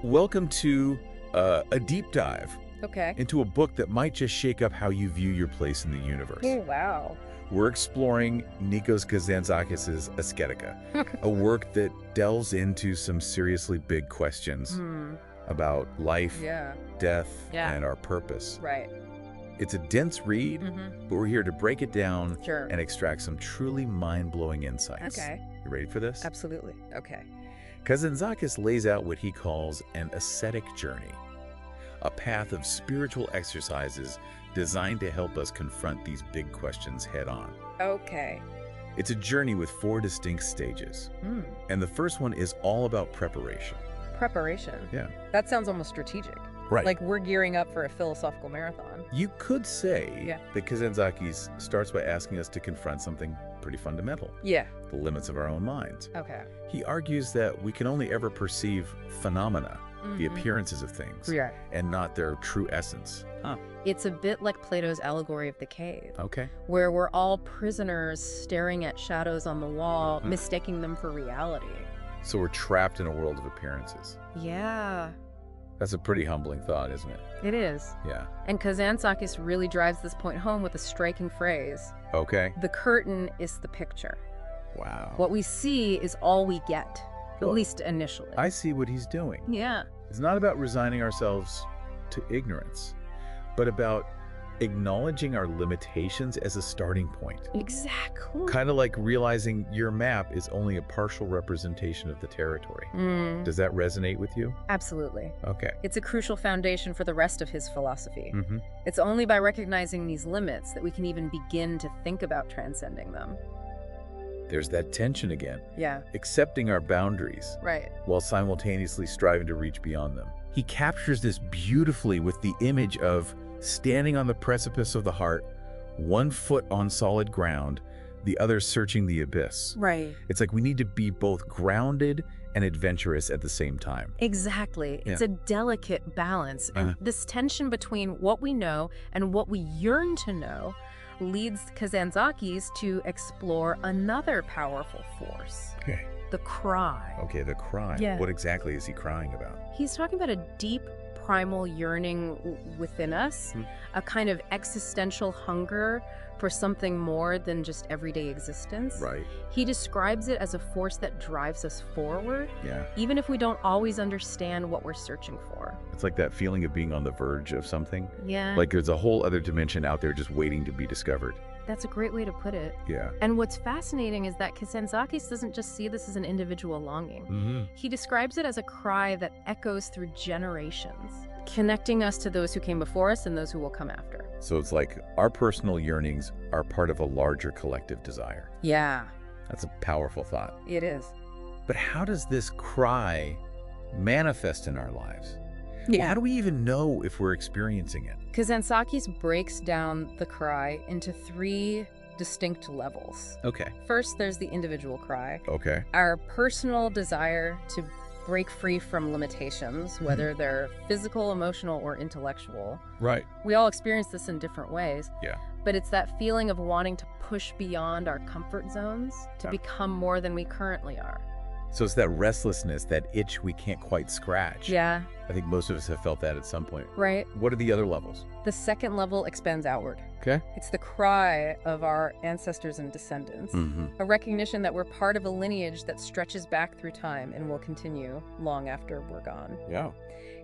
Welcome to a deep dive Okay. into a book that might just shake up how you view your place in the universe. Oh, wow. We're exploring Nikos Kazantzakis' Ascetica, a work that delves into some seriously big questions about life, death, and our purpose. Right. It's a dense read, but we're here to break it down Sure. and extract some truly mind-blowing insights. Okay. You ready for this? Absolutely. Okay. Kazantzakis lays out what he calls an ascetic journey, a path of spiritual exercises designed to help us confront these big questions head-on. Okay. It's a journey with 4 distinct stages, and the first one is all about preparation. Preparation. Yeah. That sounds almost strategic. Right. Like we're gearing up for a philosophical marathon. You could say that Kazantzakis starts by asking us to confront something pretty fundamental, Yeah. the limits of our own minds. Okay. He argues that we can only ever perceive phenomena, the appearances of things, and not their true essence. It's a bit like Plato's allegory of the cave, Okay. where we're all prisoners staring at shadows on the wall, mistaking them for reality. So we're trapped in a world of appearances. Yeah, That's a pretty humbling thought, isn't it? it is. Yeah. And Kazantzakis really drives this point home with a striking phrase. Okay. The curtain is the picture. Wow. What we see is all we get, Cool. at least initially. I see what he's doing. Yeah. It's not about resigning ourselves to ignorance, but about acknowledging our limitations as a starting point. Exactly. Kind of like realizing your map is only a partial representation of the territory. Does that resonate with you? Absolutely. Okay. It's a crucial foundation for the rest of his philosophy. Mm-hmm. It's only by recognizing these limits that we can even begin to think about transcending them. There's that tension again. Yeah. Accepting our boundaries Right. while simultaneously striving to reach beyond them. He captures this beautifully with the image of standing on the precipice of the heart, one foot on solid ground, the other searching the abyss. Right. It's like we need to be both grounded and adventurous at the same time. Exactly. It's a delicate balance. And this tension between what we know and what we yearn to know leads Kazantzakis to explore another powerful force, Okay. the cry. Okay, the cry. Yeah. What exactly is he crying about? He's talking about a deep primal yearning within us, a kind of existential hunger for something more than just everyday existence. Right. He describes it as a force that drives us forward, Yeah. even if we don't always understand what we're searching for. It's like that feeling of being on the verge of something. Yeah, Like there's a whole other dimension out there just waiting to be discovered. that's a great way to put it. Yeah. And what's fascinating is that Kazantzakis doesn't just see this as an individual longing. He describes it as a cry that echoes through generations, connecting us to those who came before us and those who will come after. So it's like our personal yearnings are part of a larger collective desire. Yeah, That's a powerful thought. it is. But how does this cry manifest in our lives? How do we even know if we're experiencing it? Kazantzakis breaks down the cry into 3 distinct levels. Okay. First, there's the individual cry, Okay. our personal desire to break free from limitations, whether they're physical, emotional, or intellectual. Right. We all experience this in different ways, Yeah. but it's that feeling of wanting to push beyond our comfort zones to become more than we currently are. So it's that restlessness, that itch we can't quite scratch. Yeah, I think most of us have felt that at some point. right? What are the other levels? The second level expands outward. Okay. It's the cry of our ancestors and descendants, a recognition that we're part of a lineage that stretches back through time and will continue long after we're gone. Yeah.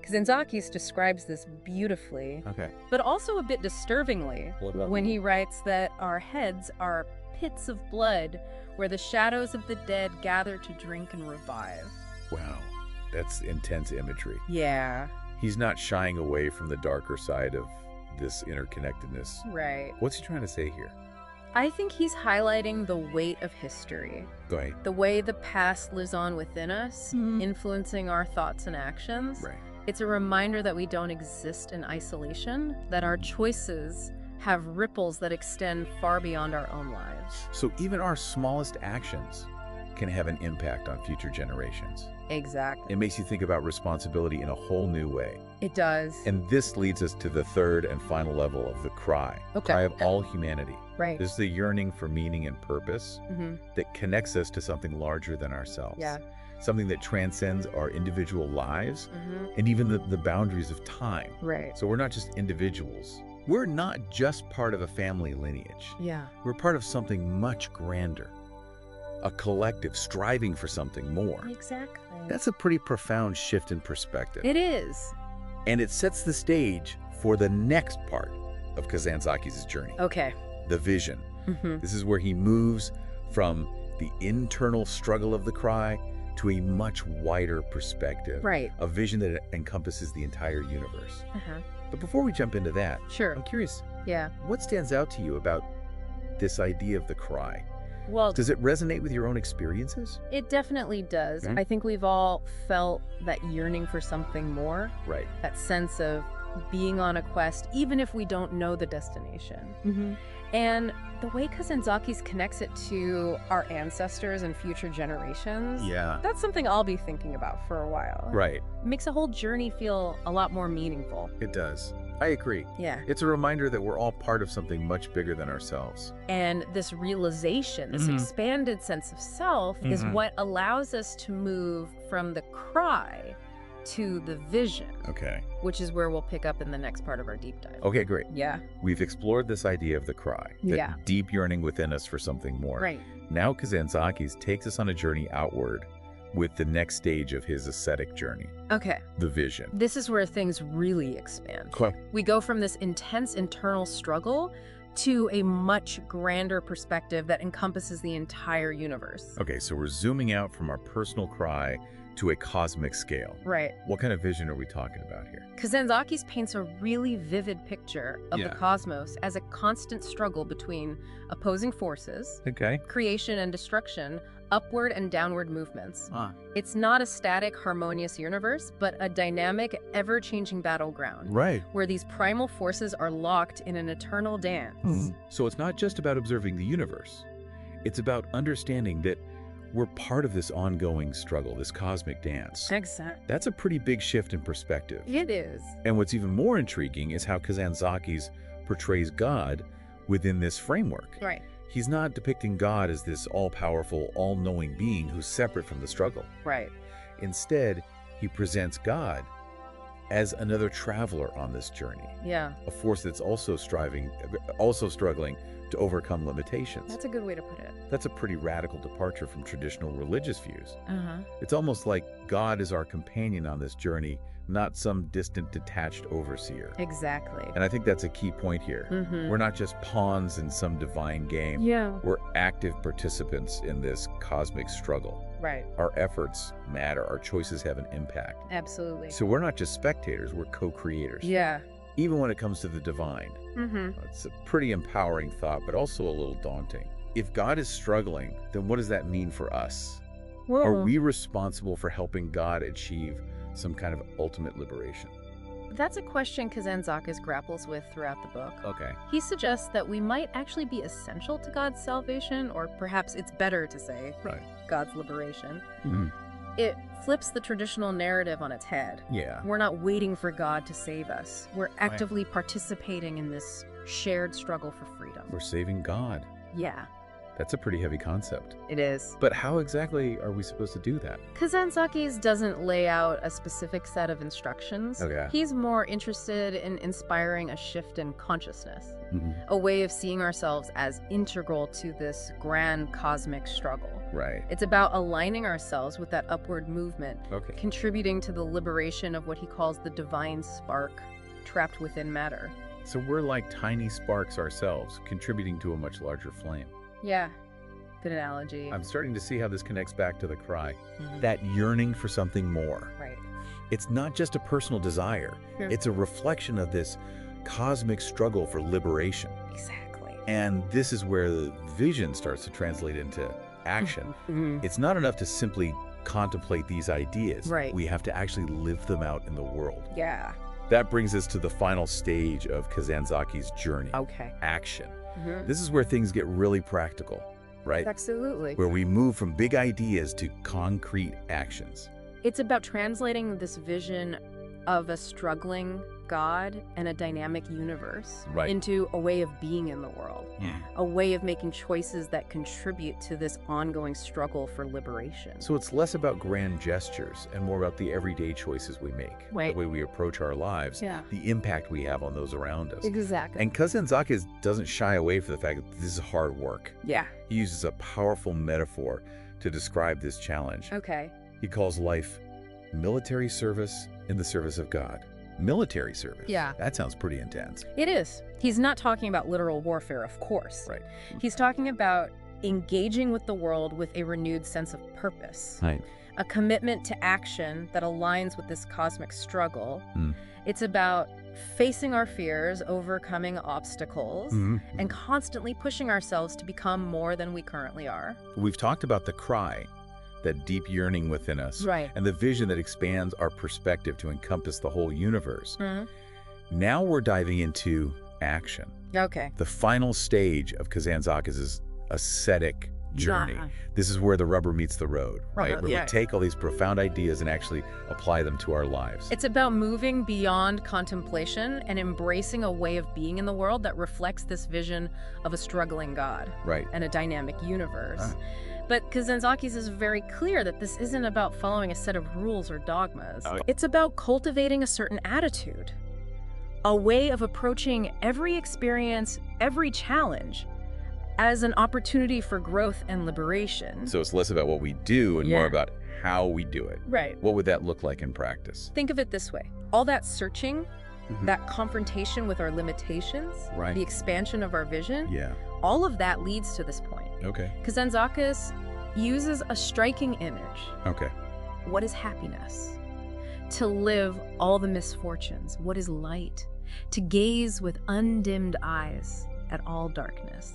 Kazantzakis describes this beautifully, Okay. but also a bit disturbingly What about when he writes that our heads are pits of blood where the shadows of the dead gather to drink and revive. Wow. That's intense imagery. Yeah, He's not shying away from the darker side of this interconnectedness. right. What's he trying to say here? I think he's highlighting the weight of history, Go ahead. the way the past lives on within us, influencing our thoughts and actions. Right. It's a reminder that we don't exist in isolation, that our choices have ripples that extend far beyond our own lives. So even our smallest actions can have an impact on future generations. Exactly. It makes you think about responsibility in a whole new way. It does. And this leads us to the third and final level of the cry. Okay. Cry of all humanity. Right. This is the yearning for meaning and purpose Mm-hmm. that connects us to something larger than ourselves. Yeah. something that transcends our individual lives Mm-hmm. and even the boundaries of time. Right. So we're not just individuals. We're not just part of a family lineage. Yeah. We're part of something much grander, a collective striving for something more. Exactly. That's a pretty profound shift in perspective. It is. And it sets the stage for the next part of Kazantzakis' journey, Okay. the vision. Mm-hmm. This is where he moves from the internal struggle of the cry to a much wider perspective, Right. a vision that encompasses the entire universe. Uh-huh. But before we jump into that, Sure. I'm curious, Yeah. what stands out to you about this idea of the cry? Well, Does it resonate with your own experiences? it definitely does. Mhm. I think we've all felt that yearning for something more, Right. that sense of being on a quest, even if we don't know the destination. Mm-hmm. And the way Kazantzakis connects it to our ancestors and future generations, Yeah. that's something I'll be thinking about for a while. Right. It makes the whole journey feel a lot more meaningful. It does. I agree. Yeah. It's a reminder that we're all part of something much bigger than ourselves. And this realization, this Mhm. expanded sense of self is Mhm. what allows us to move from the cry to the vision, Okay. which is where we'll pick up in the next part of our deep dive. Okay, great. Yeah. We've explored this idea of the cry, that Yeah. deep yearning within us for something more. Right. Now Kazantzakis takes us on a journey outward with the next stage of his ascetic journey, Okay. the vision. This is where things really expand. Cool. We go from this intense internal struggle to a much grander perspective that encompasses the entire universe. Okay, so we're zooming out from our personal cry to a cosmic scale. Right. What kind of vision are we talking about here? Kazantzakis paints a really vivid picture of Yeah. the cosmos as a constant struggle between opposing forces, Okay. creation and destruction, upward and downward movements. Ah. It's not a static, harmonious universe, but a dynamic, ever-changing battleground, Right. where these primal forces are locked in an eternal dance. So it's not just about observing the universe. It's about understanding that we're part of this ongoing struggle, this cosmic dance. Exactly. That's a pretty big shift in perspective. It is. And what's even more intriguing is how Kazantzakis portrays God within this framework. Right. He's not depicting God as this all-powerful, all-knowing being who's separate from the struggle. Right. Instead, he presents God as another traveler on this journey, Yeah. a force that's also struggling to overcome limitations. That's a good way to put it. That's a pretty radical departure from traditional religious views. Uh-huh. It's almost like God is our companion on this journey, not some distant, detached overseer. Exactly. And I think that's a key point here. Mm-hmm. We're not just pawns in some divine game. Yeah. We're active participants in this cosmic struggle. Right. Our efforts matter. Our choices have an impact. Absolutely. So we're not just spectators, we're co-creators. Yeah. Even when it comes to the divine. Mm-hmm. It's a pretty empowering thought, but also a little daunting. If God is struggling, then what does that mean for us? Are we responsible for helping God achieve some kind of ultimate liberation? That's a question Kazantzakis grapples with throughout the book. Okay. He suggests that we might actually be essential to God's salvation, or perhaps it's better to say Right. God's liberation. Mhm. It flips the traditional narrative on its head. Yeah. We're not waiting for God to save us. We're actively participating in this shared struggle for freedom. We're saving God. Yeah, That's a pretty heavy concept. it is. But how exactly are we supposed to do that? Kazantzakis doesn't lay out a specific set of instructions. Okay. He's more interested in inspiring a shift in consciousness, Mhm. a way of seeing ourselves as integral to this grand cosmic struggle. Right. It's about aligning ourselves with that upward movement, Okay. contributing to the liberation of what he calls the divine spark trapped within matter. So we're like tiny sparks ourselves, contributing to a much larger flame. Yeah, good analogy. I'm starting to see how this connects back to the cry. Mhm. That yearning for something more. Right. It's not just a personal desire. Sure. It's a reflection of this cosmic struggle for liberation. Exactly. And this is where the vision starts to translate into action. Mhm. It's not enough to simply contemplate these ideas. Right. We have to actually live them out in the world. Yeah. That brings us to the final stage of Kazantzakis' journey, Okay. action. Mhm. This is where things get really practical, right? Absolutely. Where we move from big ideas to concrete actions. It's about translating this vision of a struggling, God and a dynamic universe Right. into a way of being in the world, a way of making choices that contribute to this ongoing struggle for liberation. So it's less about grand gestures and more about the everyday choices we make, Right. the way we approach our lives, Yeah. the impact we have on those around us. Exactly. And Kazantzakis doesn't shy away from the fact that this is hard work. Yeah. He uses a powerful metaphor to describe this challenge. Okay. He calls life military service in the service of God. Military service? Yeah. That sounds pretty intense. It is. He's not talking about literal warfare, of course. Right. He's talking about engaging with the world with a renewed sense of purpose. Right. A commitment to action that aligns with this cosmic struggle. Mm. It's about facing our fears, overcoming obstacles, and constantly pushing ourselves to become more than we currently are. We've talked about the cry, that deep yearning within us, Right. and the vision that expands our perspective to encompass the whole universe. Mhm. Now we're diving into action. Okay. The final stage of Kazantzakis' ascetic journey. Yeah. This is where the rubber meets the road, right? Uh-huh. Where Yeah. we take all these profound ideas and actually apply them to our lives. It's about moving beyond contemplation and embracing a way of being in the world that reflects this vision of a struggling God Right. and a dynamic universe. Ah. But Kazantzakis is very clear that this isn't about following a set of rules or dogmas. Oh. It's about cultivating a certain attitude, a way of approaching every experience, every challenge, as an opportunity for growth and liberation. So it's less about what we do and Yeah. more about how we do it. Right. What would that look like in practice? Think of it this way. All that searching, that confrontation with our limitations, Right. the expansion of our vision, Yeah. all of that leads to this point. Okay. Kazantzakis uses a striking image. Okay. What is happiness? To live all the misfortunes. What is light? To gaze with undimmed eyes at all darkness.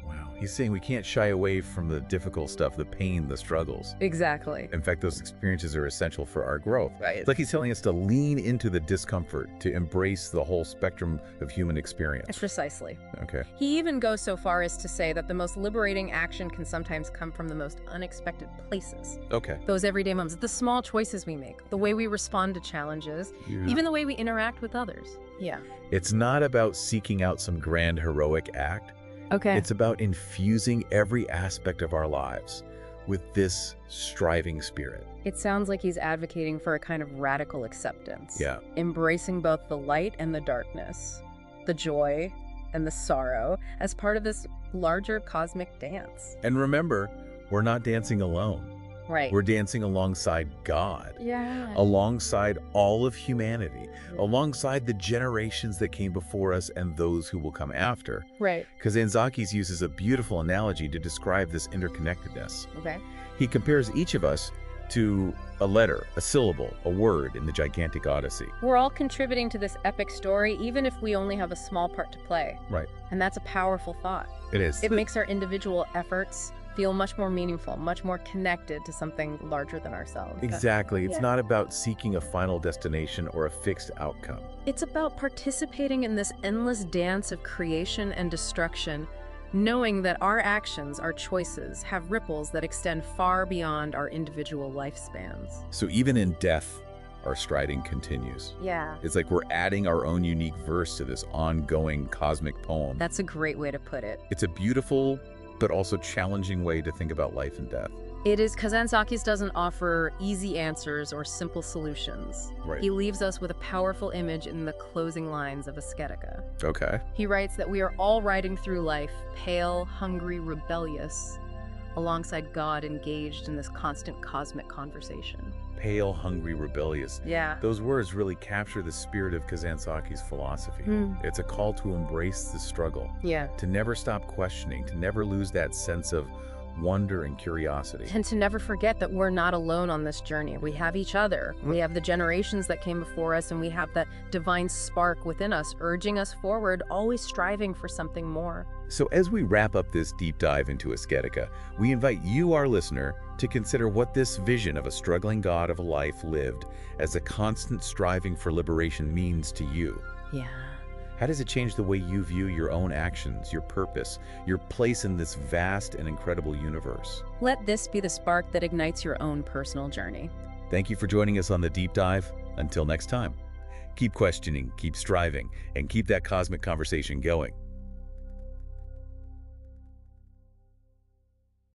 Wow. He's saying we can't shy away from the difficult stuff, the pain, the struggles. Exactly. In fact, those experiences are essential for our growth. Right. It's like he's telling us to lean into the discomfort, to embrace the whole spectrum of human experience. Precisely. Okay. He even goes so far as to say that the most liberating action can sometimes come from the most unexpected places. Okay. Those everyday moments, the small choices we make, the way we respond to challenges, even the way we interact with others. Yeah. It's not about seeking out some grand heroic act. Okay. It's about infusing every aspect of our lives with this striving spirit. It sounds like he's advocating for a kind of radical acceptance. Yeah. Embracing both the light and the darkness, the joy and the sorrow as part of this larger cosmic dance. And remember, we're not dancing alone. Right. We're dancing alongside God, Yeah. alongside all of humanity, alongside the generations that came before us and those who will come after. Right. Kazantzakis uses a beautiful analogy to describe this interconnectedness. Okay. He compares each of us to a letter, a syllable, a word in the gigantic Odyssey. We're all contributing to this epic story, even if we only have a small part to play. Right. And that's a powerful thought. It is. It makes our individual efforts feel much more meaningful, much more connected to something larger than ourselves. Exactly. It's Yeah. not about seeking a final destination or a fixed outcome. It's about participating in this endless dance of creation and destruction, knowing that our actions, our choices, have ripples that extend far beyond our individual lifespans. So even in death, our striding continues. Yeah. It's like we're adding our own unique verse to this ongoing cosmic poem. That's a great way to put it. It's a beautiful but also challenging way to think about life and death. It is. Kazantzakis doesn't offer easy answers or simple solutions. Right. He leaves us with a powerful image in the closing lines of Ascetica. Okay. He writes that we are all riding through life, pale, hungry, rebellious, alongside God engaged in this constant cosmic conversation. Pale, hungry, rebellious. Yeah. Those words really capture the spirit of Kazantzakis' philosophy. It's a call to embrace the struggle, Yeah. to never stop questioning, to never lose that sense of wonder and curiosity. And to never forget that we're not alone on this journey. We have each other. We have the generations that came before us, and we have that divine spark within us, urging us forward, always striving for something more. So as we wrap up this deep dive into Ascetica, we invite you, our listener, to consider what this vision of a struggling God of a life lived as a constant striving for liberation means to you. Yeah. How does it change the way you view your own actions, your purpose, your place in this vast and incredible universe? Let this be the spark that ignites your own personal journey. Thank you for joining us on the deep dive. Until next time, Keep questioning, keep striving, and keep that cosmic conversation going.